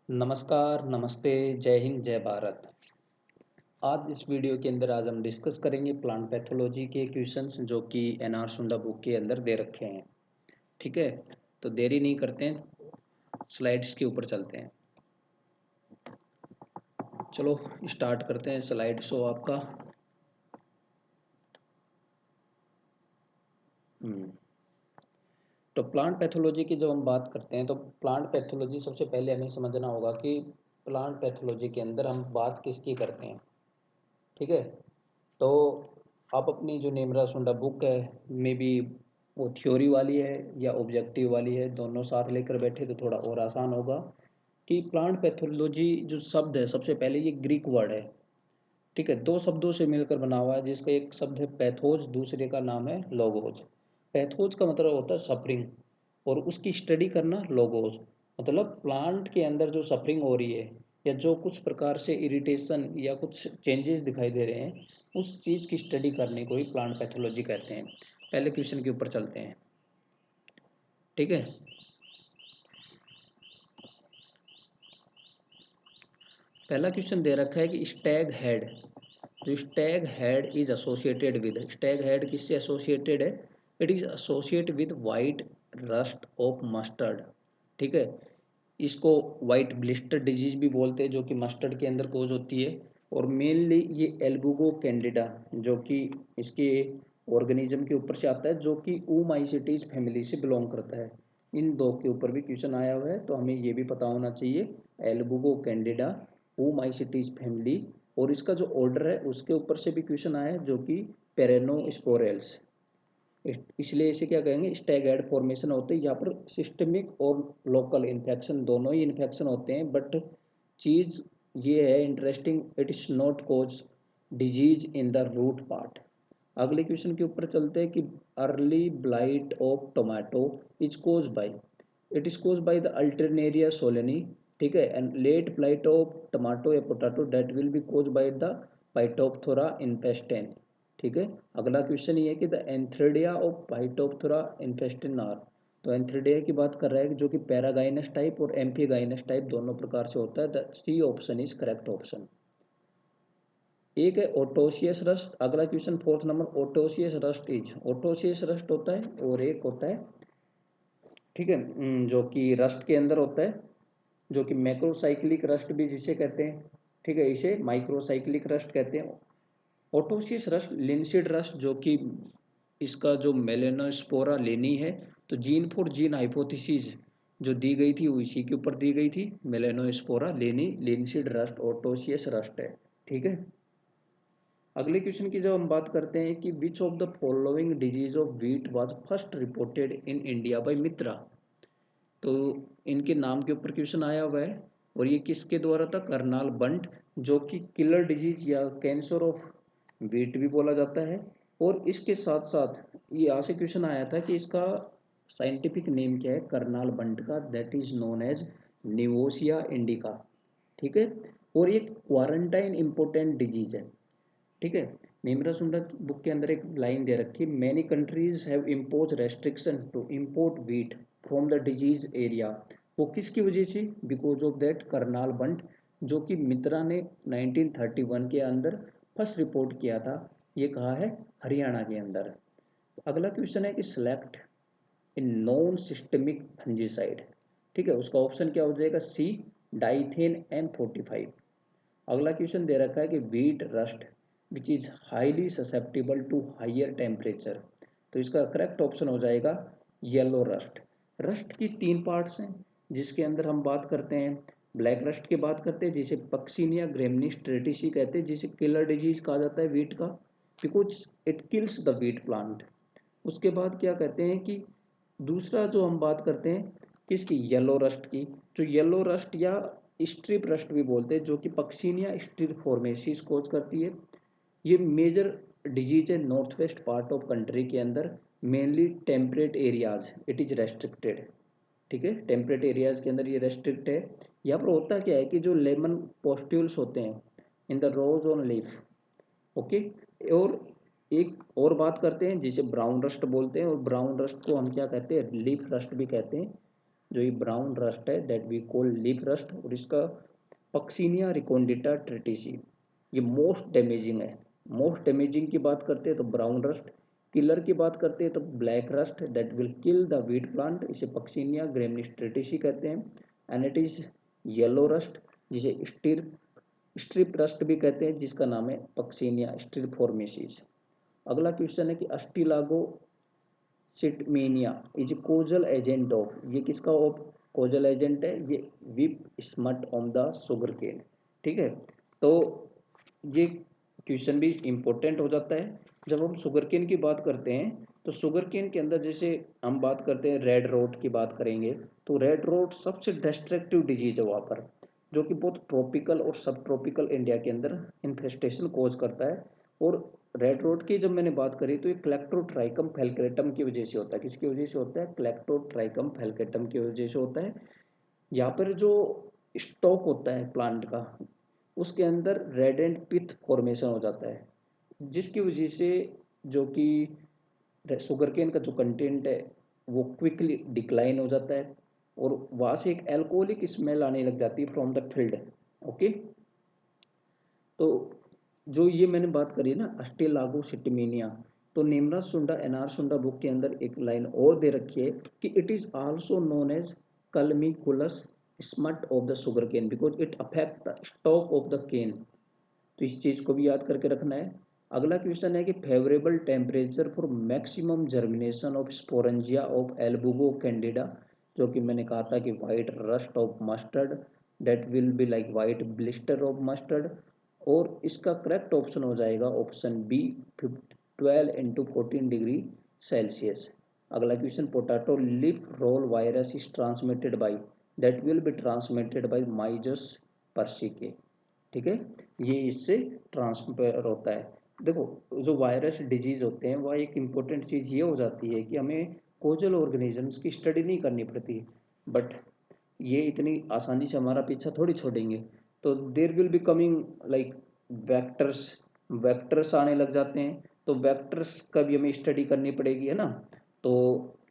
नमस्कार, नमस्ते, जय हिंद, जय भारत। आज इस वीडियो के अंदर आज हम डिस्कस करेंगे प्लांट पैथोलॉजी के क्वेश्चंस जो कि एनआर सुंडा बुक के अंदर दे रखे हैं। ठीक है, तो देरी नहीं करते हैं, स्लाइड्स के ऊपर चलते हैं। चलो स्टार्ट करते हैं। स्लाइड शो आपका। तो प्लांट पैथोलॉजी की जब हम बात करते हैं तो प्लांट पैथोलॉजी सबसे पहले हमें समझना होगा कि प्लांट पैथोलॉजी के अंदर हम बात किसकी करते हैं। ठीक है, तो आप अपनी जो नेमरा सुंडा बुक है में भी वो थ्योरी वाली है या ऑब्जेक्टिव वाली है, दोनों साथ लेकर बैठे तो थोड़ा और आसान होगा। कि प्लांट पैथोलॉजी जो शब्द है, सबसे पहले ये ग्रीक वर्ड है। ठीक है, दो शब्दों से मिलकर बना हुआ है, जिसका एक शब्द है पैथोज, दूसरे का नाम है लोगोज। पैथोज का मतलब होता है सफरिंग, और उसकी स्टडी करना लोगोज। मतलब प्लांट के अंदर जो सफरिंग हो रही है या जो कुछ प्रकार से इरिटेशन या कुछ चेंजेस दिखाई दे रहे हैं, उस चीज़ की स्टडी करने को ही प्लांट पैथोलॉजी कहते हैं। पहले क्वेश्चन के ऊपर चलते हैं। ठीक है, पहला क्वेश्चन दे रखा है कि स्टैग हेड, जो Stag head is associated with, Stag head किससे एसोसिएटेड है? It is associate with white rust of mustard. ठीक है, इसको वाइट ब्लिस्टर डिजीज भी बोलते हैं, जो कि मस्टर्ड के अंदर कोज होती है। और मेनली ये एल्बुगो कैंडिडा, जो कि इसके ऑर्गेनिज्म के ऊपर से आता है, जो कि ऊमाइसिटीज फैमिली से बिलोंग करता है। इन दो के ऊपर भी क्वेश्चन आया हुआ है, तो हमें ये भी पता होना चाहिए। एल्बुगो कैंडिडा, ऊमाइसिटीज फैमिली, और इसका जो ऑर्डर है उसके ऊपर से भी क्वेश्चन आया है, जो कि पेरेनोस्पोरेल्स। इसलिए इसे क्या कहेंगे? स्टैगर्ड फॉर्मेशन होते हैं। यहाँ पर सिस्टमिक और लोकल इन्फेक्शन दोनों ही इन्फेक्शन होते हैं, बट चीज़ ये है interesting, it is not cause disease in the root part. अगले क्वेश्चन के ऊपर चलते हैं कि early blight of tomato is cause by, it is cause by the Alternaria solani. ठीक है, and late blight of tomato या potato that will be cause by the Phytophthora infestans. ठीक है, अगला क्वेश्चन ये है कि the antheridia of Phytophthora infestans are, तो एंथ्रेडिया की बात कर रहा है जो कि पैरागाइनस टाइप और एम्फीगाइनस टाइप दोनों प्रकार से होता है। The C option is correct option. एक है ओटोसियस रस्ट। अगला question fourth number, autoecious rust is, autoecious rust होता है और एक होता है, ठीक है, जो कि रस्ट के अंदर होता है, जो कि मैक्रोसाइक्लिक रस्ट भी जिसे कहते हैं। ठीक है, इसे माइक्रोसाइक्लिक रस्ट कहते हैं। ओटोसियस रस्ट, लिंसिड रस्ट, जो कि इसका जो मेलेनोस्पोरा लेनी है, तो जीन फॉर जीन हाइपोथेसिस जो दी गई थी वो इसी के ऊपर दी गई थी, मेलेनोस्पोरा लेनी लिंसिड रस्ट ओटोसियस रस्ट है। ठीक है, अगले क्वेश्चन की जब हम बात करते हैं कि which of the following disease of wheat was first reported in India by Mitra, तो इनके नाम के ऊपर क्वेश्चन आया हुआ है। और ये किसके द्वारा था? करनाल बंट, जो कि किलर डिजीज या कैंसर ऑफ व्हीट भी बोला जाता है। और इसके साथ साथ ये यहाँ से क्वेश्चन आया था कि इसका साइंटिफिक नेम क्या है करनाल बंट का? That is known as Neovossia indica. ठीक है, और ये क्वारंटाइन इंपोर्टेंट डिजीज है। ठीक है, नेमरा सुंडा बुक के अंदर एक लाइन दे रखी है, many countries have impose restriction to import wheat from the disease area. वो किसकी वजह से? Because of that Karnal bunt, जो कि मित्रा ने 1931 के अंदर फर्स्ट रिपोर्ट किया था। ये कहा है हरियाणा के अंदर। अगला क्वेश्चन है कि select in non systemic fungicide. ठीक है, उसका ऑप्शन क्या हो जाएगा? C, Dithane N45। अगला क्वेश्चन दे रखा है कि wheat rust which is highly susceptible to higher temperature, तो इसका करेक्ट ऑप्शन हो जाएगा येलो रस्ट। रस्ट की तीन पार्ट्स हैं, जिसके अंदर हम बात करते हैं ब्लैक रस्ट की बात करते हैं, जिसे पक्सीनिया ग्रेमनिस ट्रेटिसी कहते हैं, जिसे किलर डिजीज कहा जाता है व्हीट का, because it kills the wheat plant. उसके बाद क्या कहते हैं कि दूसरा जो हम बात करते हैं किसकी? येलो रस्ट की, जो येलो रस्ट या स्ट्रिप रस्ट भी बोलते हैं, जो कि पक्सीनिया स्ट्रिप फॉर्मेसिस कोज करती है। ये मेजर डिजीज है north west part of country के अंदर, mainly temperate areas it is restricted. ठीक है, टेम्परेट एरियाज के अंदर ये रेस्ट्रिक्ट है। यहाँ पर होता क्या है कि जो लेमन पोस्ट्यूल्स होते हैं in the rose on leaf. Okay, और एक और बात करते हैं जिसे ब्राउन रस्ट बोलते हैं, और ब्राउन रस्ट को हम क्या कहते हैं? लीफ रस्ट भी कहते हैं। जो ये ब्राउन रस्ट है that we call leaf rust, और इसका पक्सिनिया रिकोंडिटा ट्रिटिसी ये मोस्ट डैमेजिंग है। मोस्ट डैमेजिंग की बात करते हैं तो ब्राउन रस्ट, किलर की बात करते हैं तो black rust that will kill the wheat plant, इसे पक्सिनिया ग्रेमिनिस ट्रिटिसी कहते हैं। And it is yellow rust जिसे स्ट्रिप रस्ट भी कहते हैं, जिसका नाम है पक्सिनिया स्ट्रिपफॉर्मेसिस। अगला क्वेश्चन है कि Ustilago scitaminea is causal agent of, ये किसका ऑफ कोजल एजेंट है, ये whip smut on the sugar cane. ठीक है, तो ये क्वेश्चन भी इम्पोर्टेंट हो जाता है जब हम शुगर केन की बात करते हैं। तो शुगर केन के अंदर जैसे हम बात करते हैं रेड रोट की बात करेंगे, तो रेड रोट सबसे डिस्ट्रक्टिव डिजीज है वहाँ पर, जो कि बहुत ट्रॉपिकल और सब ट्रॉपिकल इंडिया के अंदर इन्फेस्टेशन कोज करता है। और रेड रोट की जब मैंने बात करी तो ये क्लेक्टोट्राइकम फेल्केटम की वजह से होता है। किसकी वजह से होता है? क्लेक्टोट्राइकम फेल्केटम की वजह से होता है। यहाँ पर जो स्टॉक होता है प्लांट का, उसके अंदर रेड एंड पिथ फॉर्मेशन हो जाता है, जिसकी वजह से जो कि शुगर केन का जो कंटेंट है वो क्विकली डिक्लाइन हो जाता है, और वहाँ से एक एल्कोहलिक स्मेल आने लग जाती है फ्रॉम द फील्ड। ओके, तो जो ये मैंने बात करी ना अस्टेलागो सिटमेनिया, तो नेमराज सुंडा एनआर सुंडा बुक के अंदर एक लाइन और दे रखी है कि it is also known as culmicolous smut of the sugar cane because it affect the stalk of the cane. तो इस चीज को भी याद करके रखना है। अगला क्वेश्चन है कि favourable temperature for maximum germination of sporangia of Albugo candida, जो कि मैंने कहा था कि white rust of mustard that will be like white blister of mustard, और इसका करेक्ट ऑप्शन हो जाएगा option B 12 into 14 degree Celsius. अगला question, potato leaf roll virus is transmitted by, that will be transmitted by Myzus persicae. ठीक है, ये इससे transfer होता है। देखो जो वायरस डिजीज होते हैं वह एक इम्पोर्टेंट चीज़ ये हो जाती है कि हमें कोजल ऑर्गेनिजम्स की स्टडी नहीं करनी पड़ती, बट ये इतनी आसानी से हमारा पीछा थोड़ी छोड़ेंगे। तो there will be coming like vectors, vectors आने लग जाते हैं, तो वेक्टर्स का भी हमें स्टडी करनी पड़ेगी, है ना। तो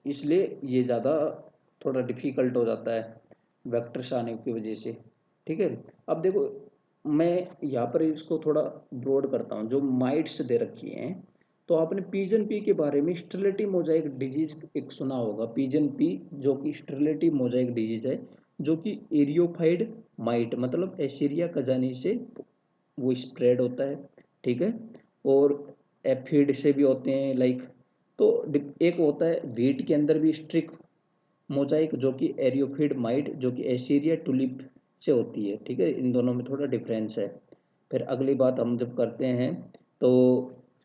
इसलिए ये ज़्यादा थोड़ा डिफिकल्ट हो जाता है वेक्टर्स आने की वजह से। ठीक है, अब देखो मैं यहाँ पर इसको थोड़ा ब्रॉड करता हूँ। जो माइट्स दे रखी हैं, तो आपने पीजन पी के बारे में स्टेरिलिटी मोजाइक डिजीज एक सुना होगा, पीजन पी जो कि स्टेरिलिटी मोजाइक डिजीज है, जो कि एरियोफाइड माइट मतलब एसीरिया कजानी से वो स्प्रेड होता है। ठीक है, और एफिड से भी होते हैं लाइक। तो एक होता है वीट के अंदर भी स्ट्रिक मोजाइक जो कि एरियोफिड माइट जो कि एसीरिया टुलिप से होती है। ठीक है, इन दोनों में थोड़ा डिफरेंस है। फिर अगली बात हम जब करते हैं तो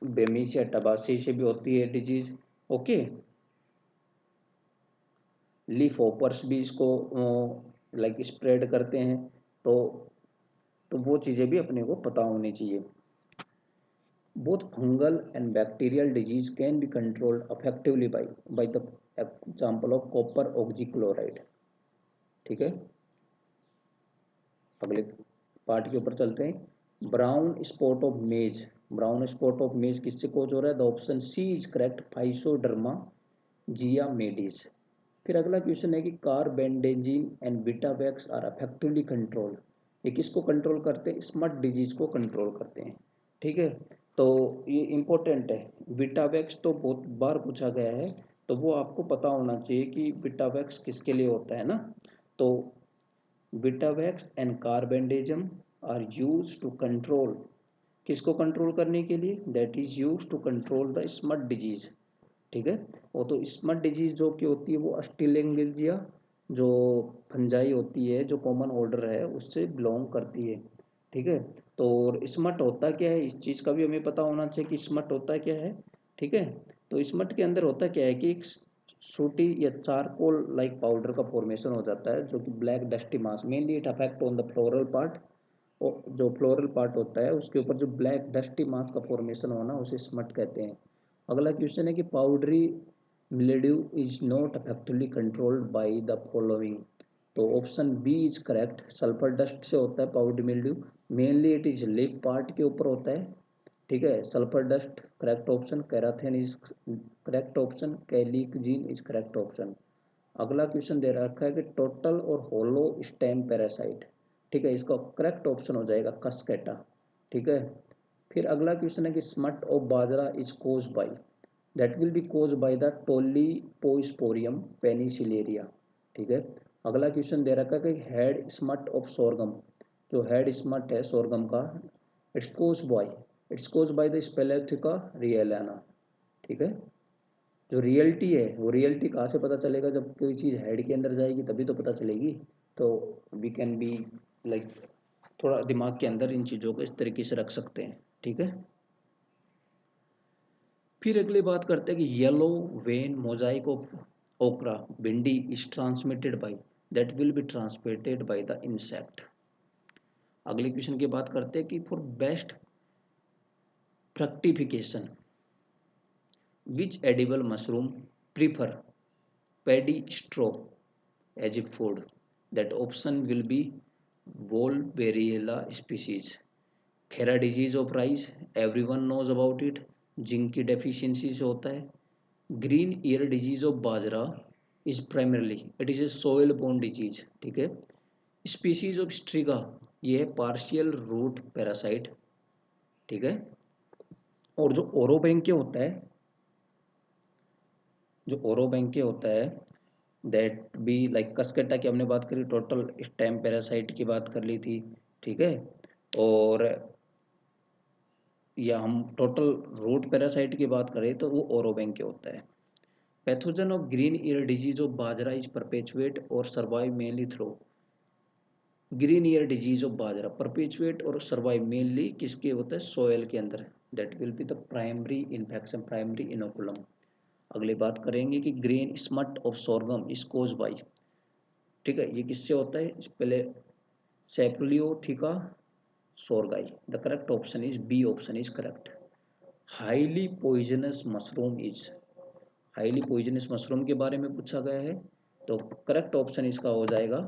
बेमीशिया टबासी से भी होती है डिजीज। ओके, लीफ होपर्स भी इसको लाइक स्प्रेड करते हैं। तो वो चीज़ें भी अपने को पता होनी चाहिए। Both fungal and bacterial disease can be controlled effectively by the example of copper oxychloride. ठीक है, अगले पार्ट के ऊपर चलते हैं। Brown spot of maize, brown spot of maize किससे कोज हो रहा है? The option C is correct, Physoderma zeae maydis. फिर अगला क्वेश्चन है कि carbendazim and Vitavax are effectively control, ये किसको कंट्रोल करते हैं? स्मट डिजीज को कंट्रोल करते हैं। ठीक है, तो ये इंपॉर्टेंट है। बीटावैक्स तो बहुत बार पूछा गया है, तो वो आपको पता होना चाहिए कि बीटावैक्स किसके लिए होता है ना। तो Vitavax and carbendazim are use to control, किसको कंट्रोल करने के लिए? That is use to control the smut disease. ठीक है, वो तो स्मट डिजीज जो की होती है वो अस्टिलेंगिया जो फंजाई होती है, जो कॉमन ऑर्डर है उससे बिलोंग करती है। ठीक है, तो स्मट होता क्या है इस चीज़ का भी हमें पता होना चाहिए कि स्मट होता क्या है। ठीक है, तो स्मट के अंदर होता क्या है कि एक सूटी या चारकोल लाइक पाउडर का फॉर्मेशन हो जाता है, जो कि black dusty mass, mainly it affect on the floral part. जो फ्लोरल पार्ट होता है उसके ऊपर जो ब्लैक डस्टी मास का फॉर्मेशन होना उसे स्मट कहते हैं। अगला क्वेश्चन है कि powdery mildew is not effectively controlled by the following, तो option B is correct, sulphur dust से होता है powdery mildew, mainly it is leaf part के ऊपर होता है। ठीक है, sulphur dust correct option, Karathane is correct option, calixin is correct option. अगला क्वेश्चन दे रखा है कि टोटल और होलो स्टेम पैरासाइट, ठीक है, इसका करेक्ट ऑप्शन हो जाएगा कस्केटा, ठीक है। फिर अगला क्वेश्चन है कि smut of bajra is cause by, that will be cause by the Tolyposporium penicillariae, ठीक है। अगला क्वेश्चन दे रखा है कि हेड स्मट ऑफ सोरगम, जो हेड स्मट है सोरगम का, it's cause by the Sphacelotheca reiliana, ठीक है। जो रियलिटी है वो रियलिटी कहाँ से पता चलेगा, जब कोई चीज़ हेड के अंदर जाएगी तभी तो पता चलेगी। तो वी कैन बी लाइक थोड़ा दिमाग के अंदर इन चीज़ों को इस तरीके से रख सकते हैं, ठीक है। फिर अगली बात करते हैं कि येलो वेन मोजाइक ऑफ ओकरा भिंडी is transmitted by, that will be transmitted by the insect. अगले क्वेश्चन की बात करते हैं कि for best फ्रक्टिफिकेशन which edible mushroom prefer paddy straw as a food, that option will be Wolberiella species. Khera disease of rice, everyone knows about it, zinc की deficiency से होता है। Green ear disease of bajra is primarily it is A soil borne disease, ठीक है। Species of Striga, ये है partial root parasite, ठीक है। और जो ओरोबैंके होता है, जो ओरोबैंके होता है दैट बी लाइक कस्केटा की हमने बात करी, टोटल स्टेम पैरासाइट की बात कर ली थी, ठीक है। और या हम टोटल रूट पैरासाइट की बात करें तो वो ओरोबैंके होता है। Pathogen of green ear disease of bajra is perpetuate और survive mainly through, green ear disease of bajra perpetuate और सर्वाइव मेनली किसके होता है, सोयल के अंदर, that will be the primary infection, primary inoculum. अगली बात करेंगे कि grain smut of sorghum is cause by, ठीक है, ये किससे होता है, पहले सेप्लियोथिका सोरगाई, the correct option is B option is correct. Highly poisonous mushroom is, highly poisonous mushroom के बारे में पूछा गया है, तो करेक्ट ऑप्शन इसका हो जाएगा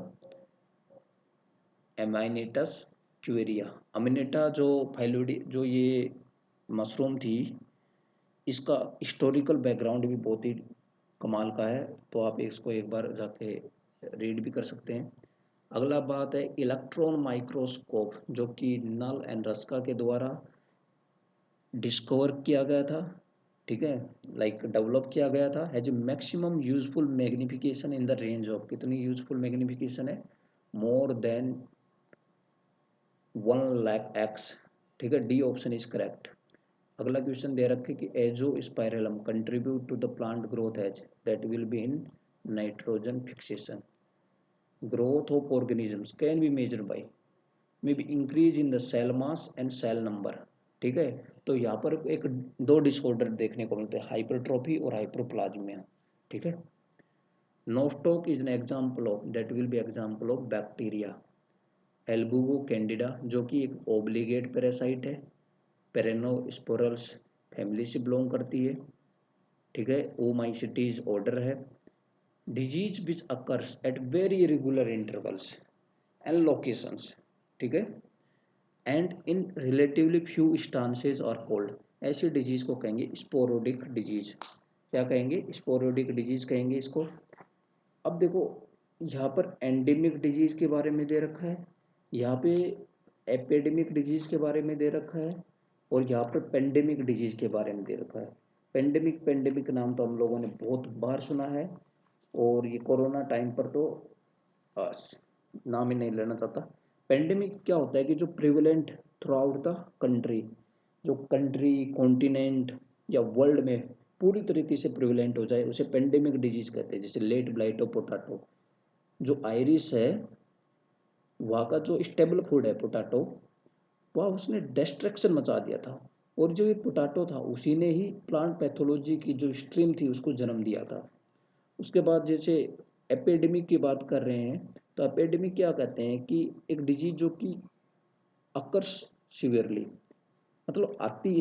एमाइनेटस क्यूरिया। अमिनेटा जो फाइलोडी जो ये मशरूम थी, इसका हिस्टोरिकल बैकग्राउंड भी बहुत ही कमाल का है, तो आप इसको एक बार जाके रीड भी कर सकते हैं। अगला बात है इलेक्ट्रॉन माइक्रोस्कोप, जो कि नल एंड रस्का के द्वारा डिस्कवर किया गया था, ठीक है, लाइक डेवलप किया गया था, has maximum useful magnification in the range of, कितनी यूजफुल मैग्निफिकेशन है, मोर देन 1,00,000x, ठीक है, डी ऑप्शन इज करेक्ट। अगला क्वेश्चन दे रखे कि Azospirillum contribute to the plant growth as, that will be in nitrogen fixation. Growth of organisms can be measured by may be increase in the cell mass and cell number, ठीक है। तो यहाँ पर एक दो disorder देखने को मिलते हैं, हाइपरट्रॉफी और हाइपरप्लाज्मिया, ठीक है। Nostoc is an example of, that will be example of bacteria. Albugo candida, जो कि एक ओब्लिगेट पैरासाइट है, पेरेनोस्पोरल्स फैमिली से बिलोंग करती है, ठीक है। ओमाइसिटीज ऑर्डर है। Disease which occurs at very regular intervals and locations, ठीक है, एंड इन रिलेटिवली फ्यू स्टांसेज और कोल्ड, ऐसी डिजीज को कहेंगे स्पोरोडिक डिजीज। क्या कहेंगे, स्पोरोडिक डिजीज कहेंगे इसको। अब देखो यहाँ पर एंडेमिक डिजीज के बारे में दे रखा है, यहाँ पे एपिडेमिक डिजीज के बारे में दे रखा है, और यहाँ पर पेंडेमिक डिजीज के बारे में दे रखा है। पेंडेमिक पेंडेमिक नाम तो हम लोगों ने बहुत बार सुना है, और ये कोरोना टाइम पर तो नाम ही नहीं लेना चाहता। पेंडेमिक क्या होता है कि जो prevalent through out the country, जो कंट्री कॉन्टिनेंट या वर्ल्ड में पूरी तरीके से प्रिवेलेंट हो जाए, उसे पेंडेमिक डिजीज कहते हैं। जैसे लेट ब्लाइट ऑफ पोटैटो, जो आयरिस है वहाँ का जो स्टेबल फूड है पोटैटो, वह उसने डिस्ट्रक्शन मचा दिया था, और जो ये पोटैटो था उसी ने ही प्लांट पैथोलॉजी की जो स्ट्रीम थी उसको जन्म दिया था। उसके बाद जैसे एपिडेमिक की बात कर रहे हैं, तो एपिडेमिक क्या कहते हैं कि एक डिजीज जो कि अकर्स सीवियरली, मतलब आती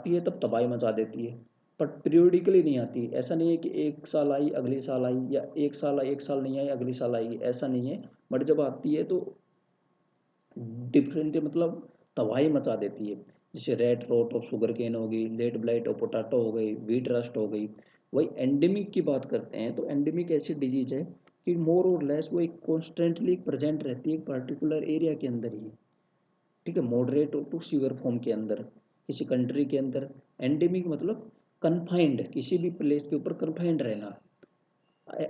है तब तबाही मचा देती है, बट पीरियोडिकली नहीं आती। ऐसा नहीं है कि एक साल आई अगले साल आई, या एक साल नहीं आई अगले साल आएगी, ऐसा नहीं है। बट जब आती है तो डिफरेंट मतलब तबाही मचा देती है। जैसे red rot of sugar cane हो गई, लेट ब्लाइट ऑफ पोटैटो हो गई, व्हीट रस्ट हो गई, वही एंडेमिक की बात करते हैं तो एंडेमिक ऐसी डिजीज है कि मोर और लेस वो एक कॉन्स्टेंटली प्रेजेंट रहती है एक पर्टिकुलर एरिया के अंदर ही, ठीक है, मॉडरेट टू सीवियर फॉर्म के अंदर किसी कंट्री के अंदर। एंडेमिक मतलब कन्फाइंड, किसी भी प्लेस के ऊपर कन्फाइंड रहना।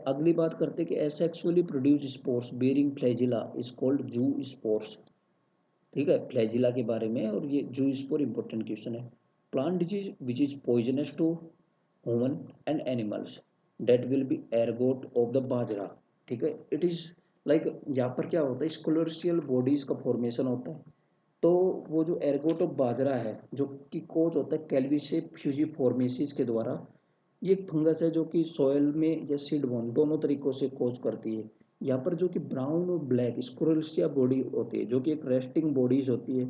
अगली बात करते हैं कि asexually produce spores bearing flagella is called zoospores, ठीक है, फ्लैजिला के बारे में। और ये जू स्पोर इंपॉर्टेंट क्वेश्चन है। Plant disease which is poisonous to human and animals that will be ergot of the bajra, ठीक है, इट इज लाइक यहाँ पर क्या होता है स्क्लोरेशियल बॉडीज का फॉर्मेशन होता है। तो वो जो एरगोट ऑफ बाजरा है जो कि कोज होता है कैल्विसे फ्यूजिफॉर्मेसिस के द्वारा। ये एक फंगस है जो कि सॉयल में या सीड बोन दोनों तरीकों से कोज करती है। यहाँ पर जो कि ब्राउन और ब्लैक स्क्रोलिया बॉडी होती है जो कि एक रेस्टिंग बॉडीज होती है,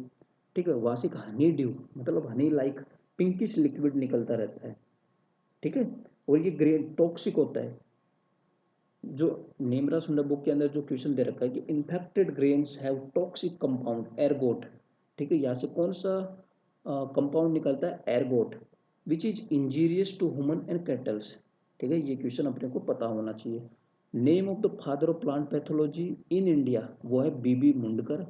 ठीक है, वहाँ से हनी ड्यू मतलब हनी लाइक पिंकिश लिक्विड निकलता रहता है, ठीक है। और ये ग्रेन टॉक्सिक होता है। जो नेमरा सुंदर बुक के अंदर जो क्वेश्चन दे रखा है कि infected grains have toxic compound ergot, ठीक है, यहाँ से कौन सा कंपाउंड निकलता है ergot which is injurious to human and cattles, ठीक है, ये क्वेश्चन अपने को पता होना चाहिए। Name of the father of plant pathology in India वो है BB Mundkur.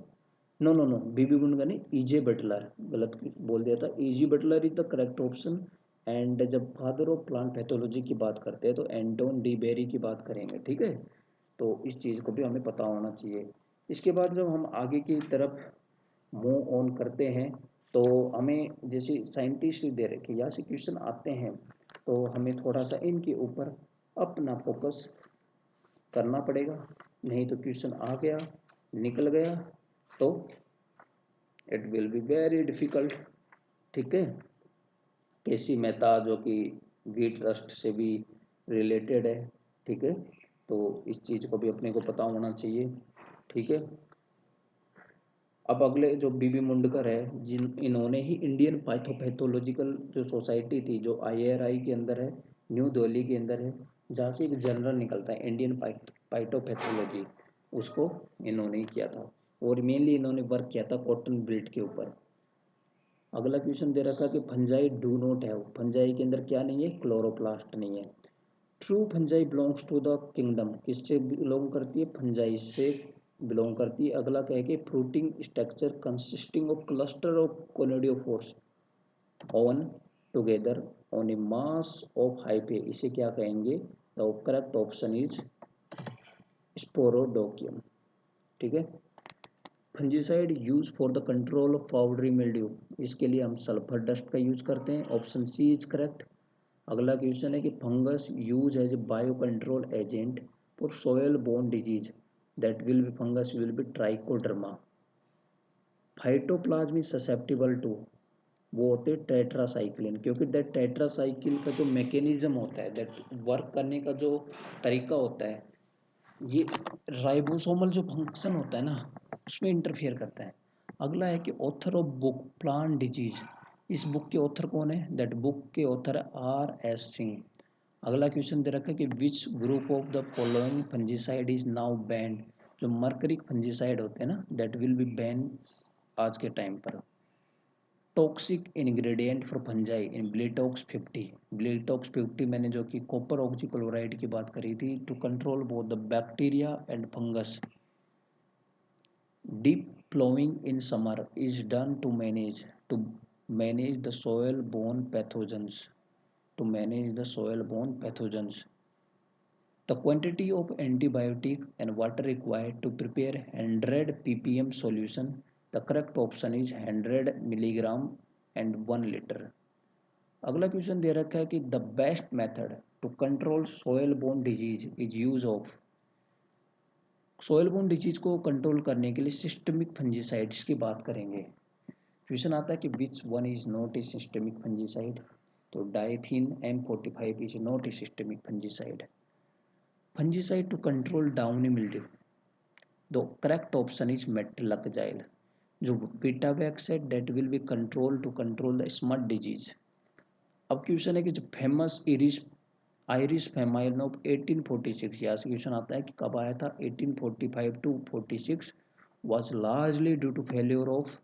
No no no, BB Mundkur नहीं, ईजे बटलर, गलत बोल दिया था, EG Butler is the correct option. And जब फादर ऑफ प्लांट पैथोलॉजी की बात करते हैं तो एंटोन डी बेरी की बात करेंगे, ठीक है। तो इस चीज़ को भी हमें पता होना चाहिए। इसके बाद जब हम आगे की तरफ मूव ऑन करते हैं तो हमें जैसे साइंटिस्ट दे रखे यहाँ से क्वेश्चन आते हैं तो हमें थोड़ा सा इनके ऊपर अपना फोकस करना पड़ेगा, नहीं तो क्वेश्चन आ गया निकल गया तो it will be very difficult, ठीक है। केसी मेहता जो कि वीट रस्ट से भी रिलेटेड है, ठीक है, तो इस चीज़ को भी अपने को पता होना चाहिए, ठीक है। अब अगले जो बीबी मुंडकर है जिन इन्होंने ही इंडियन पाइथोपैथोलॉजिकल जो सोसाइटी थी जो आईआरआई के अंदर है, न्यू दिल्ली के अंदर है, जहाँ से एक जर्नल निकलता है इंडियन पाइथोपैथोलॉजी, उसको इन्होंने ही किया था। और मेनली इन्होंने वर्क किया था कॉटन ब्रीड के ऊपर। अगला क्वेश्चन दे रखा कि fungi do not have, fungi के अंदर क्या नहीं है क्लोरोप्लास्ट नहीं है। True fungi belongs to the kingdom, किससे बिलोंग करती है फंजाई से बिलोंग करती है। अगला क्या है कि fruiting structure consisting of cluster of conidiophores on together on a mass of hyphae, इसे क्या कहेंगे, the correct option is sporodochium, ठीक है। Fungicide use for the control of powdery mildew, इसके लिए हम सल्फर डस्ट का यूज करते हैं, ऑप्शन सी इज करेक्ट। अगला क्वेश्चन है कि fungus use as a bio control agent for soil borne disease that will be fungus will B trichoderma. फाइटोप्लाज्म is susceptible to, वो होते हैं टेट्रासाइक्लिन, क्योंकि दैट टेट्रासाइक्लिन का जो मैकेनिज्म होता है दैट वर्क करने का जो तरीका होता है ये राइबोसोमल जो फंक्शन होता है ना उसमें इंटरफेयर करता है। अगला है कि author of book plant disease, इस बुक के ऑथर कौन है, दैट बुक के ऑथर आर एस सिंह। अगला क्वेश्चन दे रखा है कि which group of the following fungicide is now band, जो मर्करिक फंजीसाइड होते हैं ना दैट विल बी बैन आज के टाइम पर। Toxic ingredient for fungi in ब्लेटॉक्स 50, ब्लेटॉक्स 50 मैंने जो कि कॉपर ऑक्सीक्लोराइड की बात करी थी to control both the bacteria and fungus. Deep ploughing in summer is done to manage the soil borne pathogens, to manage the soil borne pathogens. The quantity of antibiotic and water required to prepare 100 ppm solution, the correct option is 100 milligram and 1 liter. अगला question दे रखा है कि the best method to control soil borne disease is use of, soil borne disease को कंट्रोल करने के लिए सिस्टमिक फंजीसाइड्स की बात करेंगे। क्वेश्चन आता है कि which one is not a systemic fungicide, तो Dithane M45 is not a systemic fungicide. Fungicide to control downy mildew, the correct option is metalaxyl. जो बीटावैक्स है that will be control to control the smut disease. अब question है कि जो famous Irish Irish famine of 1846, यहाँ से question आता है कि कब आया था 1845 to 46, was largely due to failure of,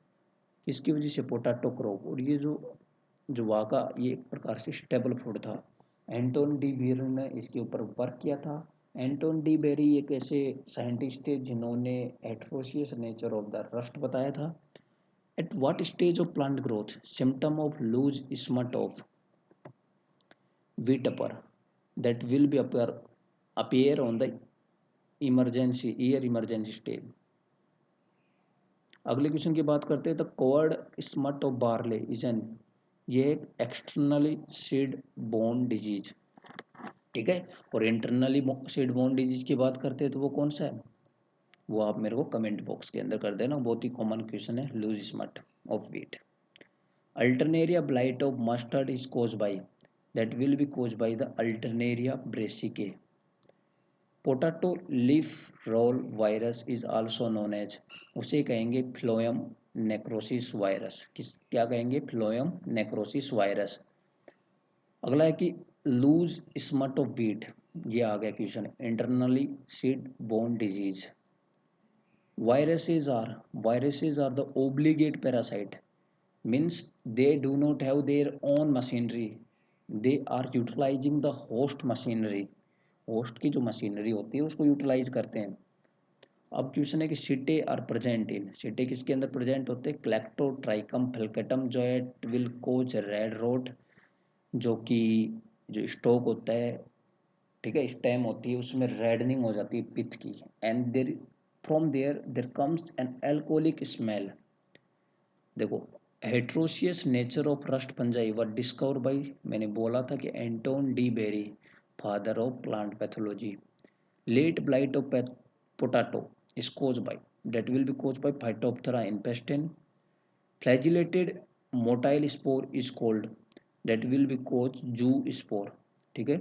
इसकी वजह से पोटैटो क्रॉप। और ये जो जो वहाँ का ये एक प्रकार से स्टेबल फूड था, एंटोन डी बेरी ने इसके ऊपर वर्क किया था। एंटोन डी बेरी एक ऐसे साइंटिस्ट है जिन्होंने heteroecious nature of the rust बताया था। At what stage of plant growth symptom of loose smut of wheat upper that will be appear on the emergency stage। अगले question की बात करते हैं। The coward smut of barley is an, ये एक externally seed borne disease, ठीक है। और इंटरनली सीड बोर्न डिजीज की बात करते हैं तो वो कौन सा है, वो आप मेरे को कमेंट बॉक्स के अंदर कर देना, बहुत ही कॉमन क्वेश्चन है। Loose smut of wheat. Alternaria blight of mustard is cause by, that will be caused by the Alternaria brassicae। Potato leaf roll virus is also known as, उसे कहेंगे phloem necrosis virus. किस क्या कहेंगे, phloem necrosis virus. अगला है कि loose smut of wheat, ये आ गया question, internally seed borne disease. viruses are the obligate parasite, means they do not have their own machinery, they are utilizing the host machinery। Host की जो machinery होती है उसको यूटिलाइज करते हैं। अब क्वेश्चन है कि setae are present in, setae किसके अंदर प्रेजेंट होते हैं, क्लेक्टोट्राइकम फल्केटम, जो है विल कोज रेड रोट, जो कि जो स्टोक होता है, ठीक है, स्टेम होती है, उसमें रेडनिंग हो जाती है पित्त की। And there from there comes an alcoholic smell. देखो, heteroecious nature of rust fungi were discovered by, मैंने बोला था कि Anton de Bary, father of plant pathology. Late blight of potato is caused by, that will be caused by Phytophthora infestan। Flagellated motile spore is called, that will be caused Jew spore, ठीक है।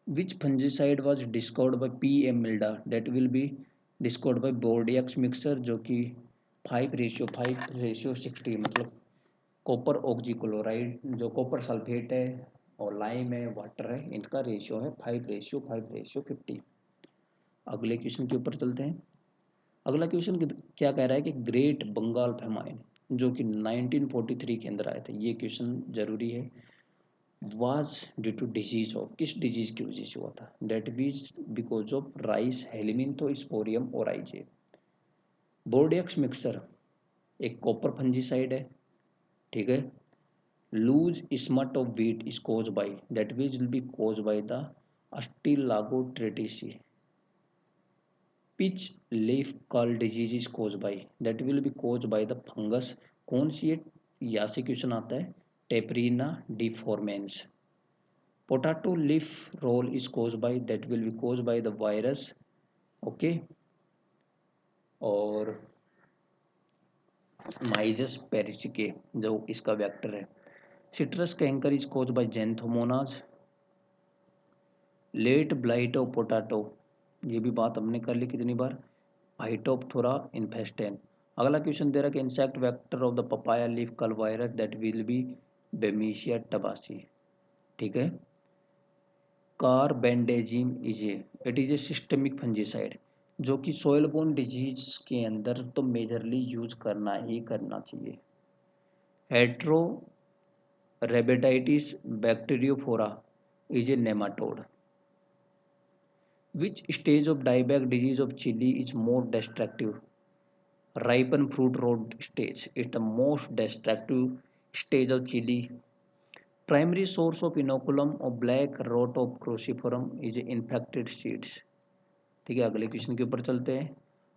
Which fungicide was discovered by P. M. Milda, that will be discovered by Bordeaux mixture, जो कि 5:5:60, मतलब copper ऑक्जीक्लोराइड, जो copper sulphate है और lime है, water है, इनका रेशियो है 5:5:50। अगले क्वेश्चन के ऊपर चलते हैं। अगला क्वेश्चन क्या कह रहा है कि ग्रेट बंगाल फेमाइन, जो कि 1943 के अंदर आए थे, ये क्वेश्चन जरूरी है। Was due to disease of, किस डिजीज की वजह से हुआ था, that was because of rice Helminthosporium oryzae. Bordeaux mixture एक कॉपर फंजीसाइड है, ठीक है। Loose smut of wheat is cause by, that was will be caused by the Ustilago tritici. Peach leaf curl disease is cause by, that will be caused by the fungus, कौन सी है, यहाँ से question आता है, Taphrina डिफॉर्मेंस। Potato leaf roll is cause by, that will be caused by the virus, okay. और Myzus persicae जो इसका वेक्टर है। Citrus canker is cause by Xanthomonas. Late blight of potato, ये भी बात हमने कर ली कितनी बार, फाइटोप्थोरा इन्फेस्टेन। अगला क्वेश्चन दे रहा है कि insect vector of the papaya leaf curl virus, that will be Bemisia tabaci, ठीक है। Carbendazim is a, it is a systemic fungicide, जो कि सोयल बोर्न डिजीज के अंदर तो मेजरली यूज करना ही करना चाहिए। Heterorhabditis bacteriophora is a nematode. Which stage of dieback disease of chili is more destructive? Ripen fruit rot stage is the most destructive stage of chili। Primary source of inoculum of black rot of cruciferum is infected seeds, ठीक है। अगले question के ऊपर चलते हैं।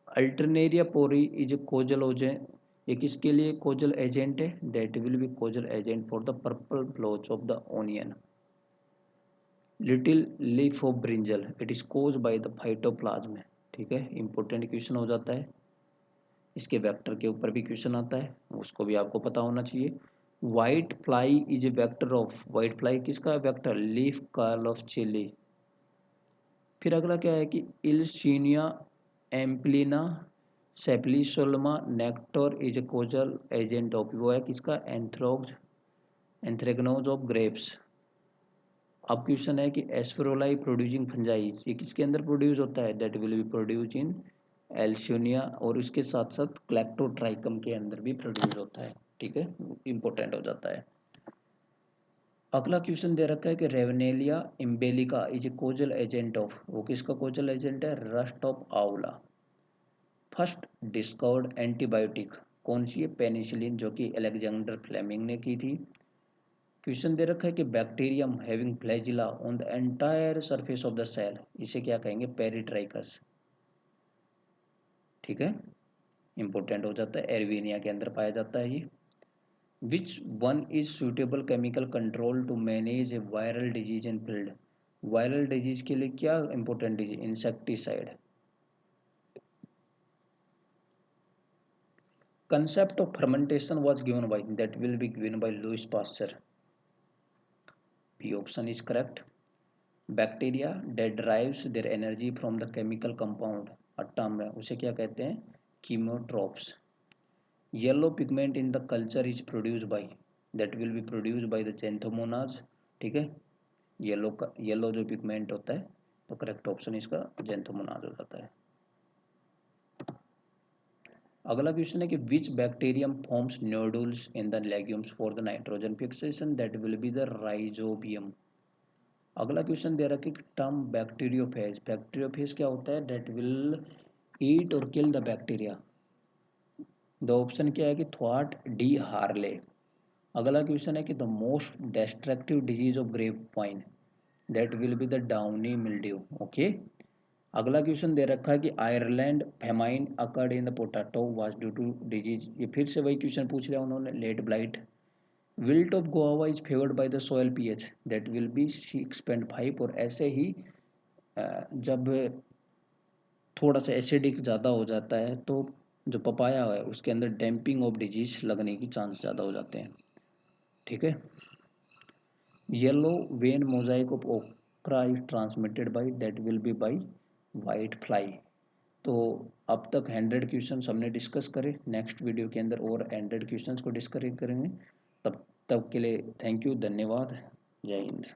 Alternaria पोरी is causal ओजेंट, ये किसके लिए कोजल एजेंट है, that will be causal agent for the purple blotch of the onion. Little leaf of brinjal, it is cause by the phytoplasma, ठीक है। इंपॉर्टेंट क्वेश्चन हो जाता है। इसके वेक्टर के ऊपर भी क्वेश्चन आता है, उसको भी आपको पता होना चाहिए। White fly is a vector of, white fly किसका vector, leaf curl of chilli. फिर अगला क्या है कि इल्सिनिया एम्प्लिना सेप्लिसोल्मा नेक्टर is a causal agent of, वो है किसका, एंथ्रेगनोज ऑफ ग्रेप्स। अब क्वेश्चन है कि एस्पेरोलाई प्रोड्यूसिंग फंजाई, ये किसके अंदर प्रोड्यूस होता है, that will be produce in Elsinoe, और इसके साथ साथ क्लेक्टोट्राइकम के अंदर भी प्रोड्यूस होता है, ठीक है, इंपॉर्टेंट हो जाता है। अगला क्वेश्चन दे रखा है कि Ravenelia emblicae is a causal agent of, वो किसका कोजल एजेंट है, rust of amla. First discovered antibiotic कौन सी है, पेनिसिलिन, जो कि अलेक्जेंडर फ्लेमिंग ने की थी। क्वेश्चन दे रखा है कि bacterium having flagella on the entire surface of the cell, इसे क्या कहेंगे, पेरिट्राइकस। ठीक है, इंपॉर्टेंट हो जाता है, एरवीनिया के अंदर पाया जाता है ये। Which one is suitable chemical control to manage a viral disease in field, viral disease के लिए क्या important disease, insecticide. Concept of fermentation was given by, that will be given by Louis Pasteur. B option is correct. Bacteria that derives their energy from the chemical compound अट्टा में उसे क्या कहते हैं, chemotropes. Yellow pigment in the culture is produced by, that will be produced by the xanthomonas. ठीक है, yellow जो pigment होता है, तो करेक्ट ऑप्शन इसका xanthomonas हो जाता है। अगला क्वेश्चन है कि which bacterium forms nodules in the legumes for the nitrogen fixation, that will be the rhizobium. अगला क्वेश्चन दे रखा है कि टर्म बैक्टीरियोफेज, बैक्टीरियोफेज क्या होता है, दैट विल ईट और kill the bacteria. The option क्या है कि थ्वाट डी हार्ले। अगला क्वेश्चन है कि the most destructive disease of grape vine, that will be the downy mildew. Okay, अगला क्वेश्चन दे रखा है कि Ireland famine occurred in the potato was due to disease, ये फिर से वही क्वेश्चन पूछ लिया उन्होंने, late blight. Wilt of guava is favoured by the soil pH, that will B 6.5। और ऐसे ही जब थोड़ा सा एसिडिक ज़्यादा हो जाता है तो जो पपाया है उसके अंदर डैम्पिंग ऑफ डिजीज लगने की चांस ज़्यादा हो जाते हैं। ठीक है, yellow vein mosaic of okra is transmitted by, that will be by white fly. तो अब तक 100 क्वेश्चन हमने डिस्कस करे, नेक्स्ट वीडियो के अंदर और 100 क्वेश्चन को डिस्कस करेंगे। तब तब के लिए थैंक यू, धन्यवाद, जय हिंद।